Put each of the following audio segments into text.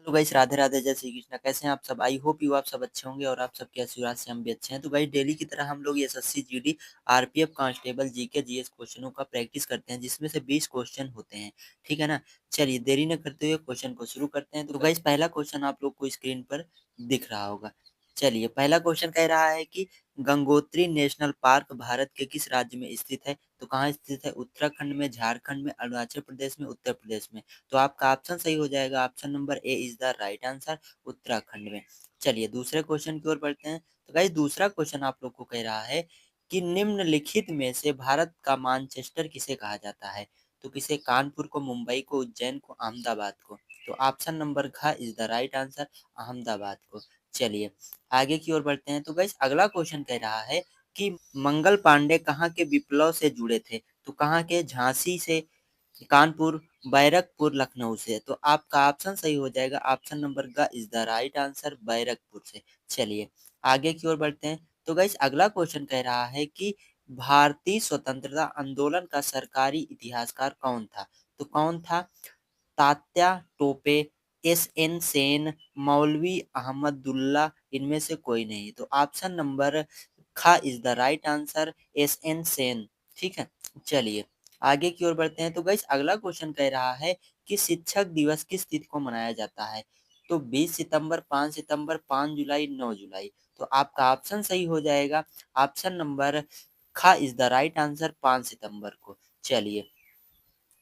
तो गाइस राधे राधे, जय श्री कृष्णा। कैसे हैं आप सब? आई होप यू आप सब अच्छे होंगे और आप सबके आशीर्वाद से हम भी अच्छे हैं। तो गाइस डेली की तरह हम लोग SSC GD RPF constable GK GS क्वेश्चनों का प्रैक्टिस करते हैं, जिसमें से 20 क्वेश्चन होते हैं। ठीक है ना? चलिए देरी न करते हुए क्वेश्चन को शुरू करते हैं। तो गाइस पहला क्वेश्चन आप लोग को स्क्रीन पर दिख रहा होगा। चलिए पहला क्वेश्चन कह रहा है कि गंगोत्री नेशनल पार्क भारत के किस राज्य में स्थित है? तो कहाँ स्थित है? उत्तराखंड में, झारखंड में, अरुणाचल प्रदेश में, उत्तर प्रदेश में। तो आपका ऑप्शन सही हो जाएगा। Option number A is the right answer, Uttarakhand में। चलिए दूसरे क्वेश्चन की ओर बढ़ते हैं। तो गाइस दूसरा क्वेश्चन आप लोग को कह रहा है कि निम्नलिखित में से भारत का मानचेस्टर किसे कहा जाता है? तो किसे? कानपुर को, मुंबई को, उज्जैन को, अहमदाबाद को। तो ऑप्शन नंबर घ is the right answer, Ahmedabad को। चलिए आगे की ओर बढ़ते हैं। तो गाइस अगला क्वेश्चन कह रहा है कि मंगल पांडे कहाँ के विप्लव से जुड़े थे? तो कहाँ के? झांसी से, कानपुर, बैरकपुर, लखनऊ से। तो आपका ऑप्शन सही हो जाएगा। ऑप्शन नंबर ग is the right answer, Barrackpore से। चलिए आगे की ओर बढ़ते हैं। तो गाइस अगला क्वेश्चन कह रहा है कि भारतीय स्वतंत्रता आंदोलन का सरकारी इतिहासकार कौन था? तो कौन था? तात्या टोपे, एस.एन. सेन, मौलवी अहमदुल्ला, इनमें से कोई नहीं। तो ऑप्शन नंबर ख is the right answer, SN. Sen. ठीक है, चलिए आगे की ओर बढ़ते हैं। तो गाइस अगला क्वेश्चन कह रहा है कि शिक्षक दिवस किस तिथि को मनाया जाता है? तो 20 सितंबर, 5 सितंबर, 5 जुलाई, 9 जुलाई। तो आपका ऑप्शन सही हो जाएगा। ऑप्शन नंबर ख इज द राइट आंसर, 5 सितंबर को। चलिए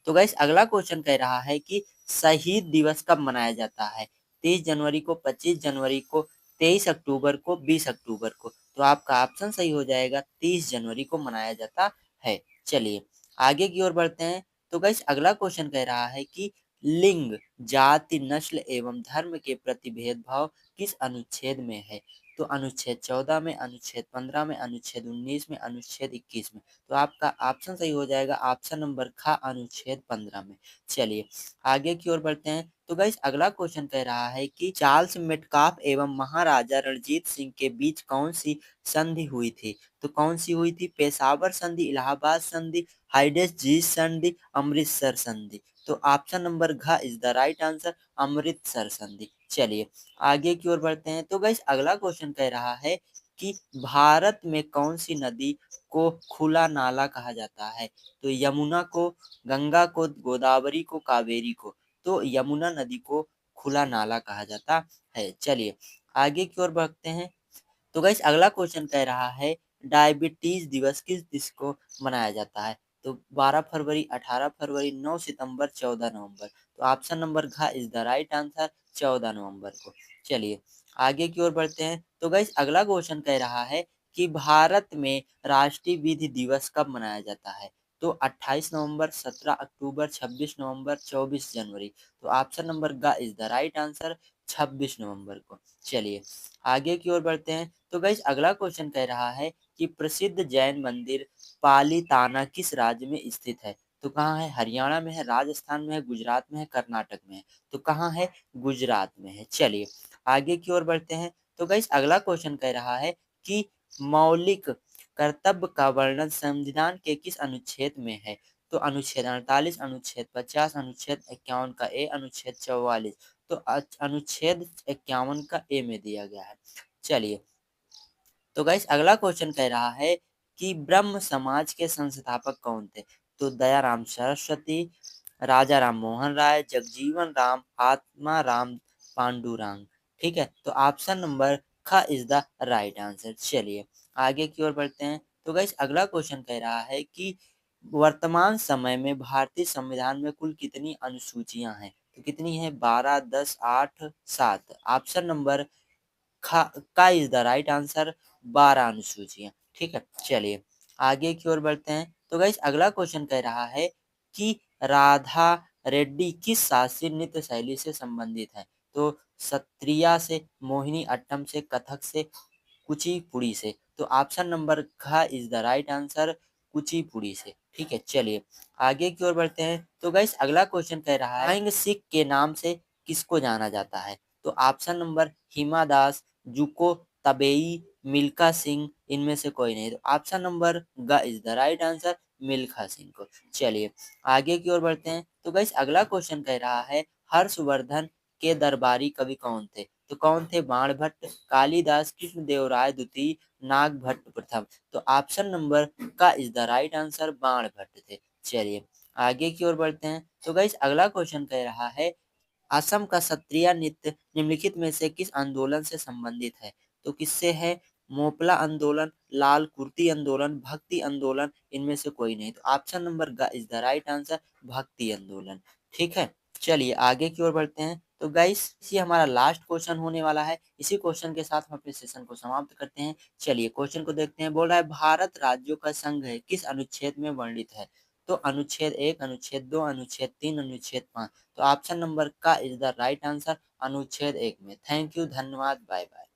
तो गाइस अगला क्वेश्चन कह रहा है कि शहीद दिवस कब मनाया जाता है? 30 जनवरी को, 25 जनवरी को, 23 अक्टूबर को, 20 अक्टूबर को। तो आपका ऑप्शन सही हो जाएगा, 30 जनवरी को मनाया जाता है। चलिए आगे की ओर बढ़ते हैं। तो गाइस अगला क्वेश्चन कह रहा है कि लिंग, जाति, नस्ल एवं धर्म के प्रति भेदभाव किस अनुच्छेद में है? तो अनुच्छेद 14 में, अनुच्छेद 15 में, अनुच्छेद 19 में, अनुच्छेद 21 में। तो आपका ऑप्शन सही हो जाएगा। ऑप्शन नंबर ख अनुच्छेद 15 में। चलिए आगे की ओर बढ़ते हैं। तो गाइस अगला क्वेश्चन कह रहा है कि चार्ल्स मेटकाफ एवं महाराजा रणजीत सिंह के बीच कौन सी संधि हुई थी? तो कौन सी हुई थी? पेशावर संधि, इलाहाबाद संधि, हाइडेस जी संधि, अमृतसर संधि। तो ऑप्शन नंबर घ is the right answer, Amritsar संधि। चलिए आगे की ओर बढ़ते हैं। तो गाइस अगला क्वेश्चन कह रहा है कि भारत में कौन सी नदी को खुला नाला कहा जाता है? तो यमुना को, गंगा को, गोदावरी को, कावेरी को। तो यमुना नदी को खुला नाला कहा जाता है। चलिए आगे की ओर बढ़ते हैं। तो गाइस अगला क्वेश्चन कह रहा है डायबिटीज दिवस किस दिवस को मनाया जाता है? तो 12 फरवरी, 18 फरवरी, 9 सितंबर, 14 नवंबर। तो ऑप्शन नंबर घ इज द राइट आंसर, 14 नवंबर को। चलिए आगे की ओर बढ़ते हैं। तो गाइस अगला क्वेश्चन कह रहा है कि भारत में राष्ट्रीय विधि दिवस कब मनाया जाता है? तो 28 नवंबर, 17 अक्टूबर, 26 नवंबर, 24 जनवरी। तो ऑप्शन नंबर ग इज द राइट आंसर, 26 नवंबर को। चलिए आगे की ओर बढ़ते हैं। तो गाइस अगला क्वेश्चन कह रहा है कि प्रसिद्ध जैन मंदिर पालीताना किस राज्य में स्थित है? तो कहाँ है? हरियाणा में है, राजस्थान में है, गुजरात में है, कर्नाटक में है। तो कहाँ है? गुजरात में है। चलिए आगे की ओर बढ़ते हैं। तो गाइस अगला क्वेश्चन कह रहा है कि मौलिक कर्तव्य का वर्णन संविधान के किस अनुच्छेद में है? तो अनुच्छेद 48, अनुच्छेद 50, अनुच्छेद 51 का ए, अनुच्छेद 44। तो अनुच्छेद 51 का ए में दिया गया है। चलिए तो गाइस अगला क्वेश्चन कह रहा है कि ब्रह्म समाज के संस्थापक कौन थे? तो दयाराम सरस्वती, राजा राम मोहन राय, जगजीवन राम, आत्मा राम, पांडुरंग। ठीक है, तो ऑप्शन नंबर ख इज द राइट आंसर। चलिए आगे की ओर बढ़ते हैं। तो गाइस अगला क्वेश्चन कह रहा है कि वर्तमान समय में भारतीय संविधान में कुल कितनी अनुसूचियां हैं? तो कितनी है? 12, 10, 8, 7। ऑप्शन नंबर खा का इज द राइट आंसर, 12 अनुसूचियां। ठीक है, चलिए आगे की ओर बढ़ते हैं। तो गाइस अगला क्वेश्चन कह रहा है कि राधा रेड्डी किस शास्त्रीय नृत्य शैली से संबंधित है? तो सत्रिया से, मोहिनी अट्टम से, कथक से, कुचिपुड़ी से। तो ऑप्शन नंबर घ is the right answer, Kuchipudi से। ठीक है, चलिए आगे की ओर बढ़ते हैं। तो गाइस अगला क्वेश्चन कह रहा है फ्लाइंग सिख के नाम से किसको जाना जाता है? तो ऑप्शन नंबर हिमा दास, जुको तबेई, मिल्खा सिंह, इनमें से कोई नहीं। तो ऑप्शन नंबर ग is the right answer, Milkha Singh को। चलिए आगे की ओर बढ़ते हैं। तो गाइस अगला क्वेश्चन कह रहा है हर्षवर्धन के दरबारी कवि कौन थे? तो कौन थे? बाणभट्ट, कालिदास, कृष्णदेवराय द्वितीय, नागभट्ट प्रथम। तो ऑप्शन नंबर का is the right answer Banabhatta थे। चलिए आगे की ओर बढ़ते हैं। तो गाइस अगला क्वेश्चन कह रहा है असम का सत्रिया नृत्य निम्नलिखित में से किस आंदोलन से संबंधित है? तो किससे है? मोपला आंदोलन, लाल कुर्ती आंदोलन, भक्ति आंदोलन, इनमें से कोई नहीं। तो ऑप्शन नंबर ग इज द राइट आंसर भक्ति आंदोलन। ठीक है, चलिए आगे की ओर बढ़ते हैं। तो गाइस ये हमारा लास्ट क्वेश्चन होने वाला है। इसी क्वेश्चन के साथ हम अपने सेशन को समाप्त करते हैं। चलिए क्वेश्चन को देखते हैं। बोल रहा है भारत राज्यों का संघ है किस अनुच्छेद में वर्णित है? तो अनुच्छेद 1, अनुच्छेद 2, अनुच्छेद 3, अनुच्छेद 5। तो ऑप्शन नंबर का इज द राइट आंसर अनुच्छेद 1 में। थैंक यू, धन्यवाद, बाय बाय।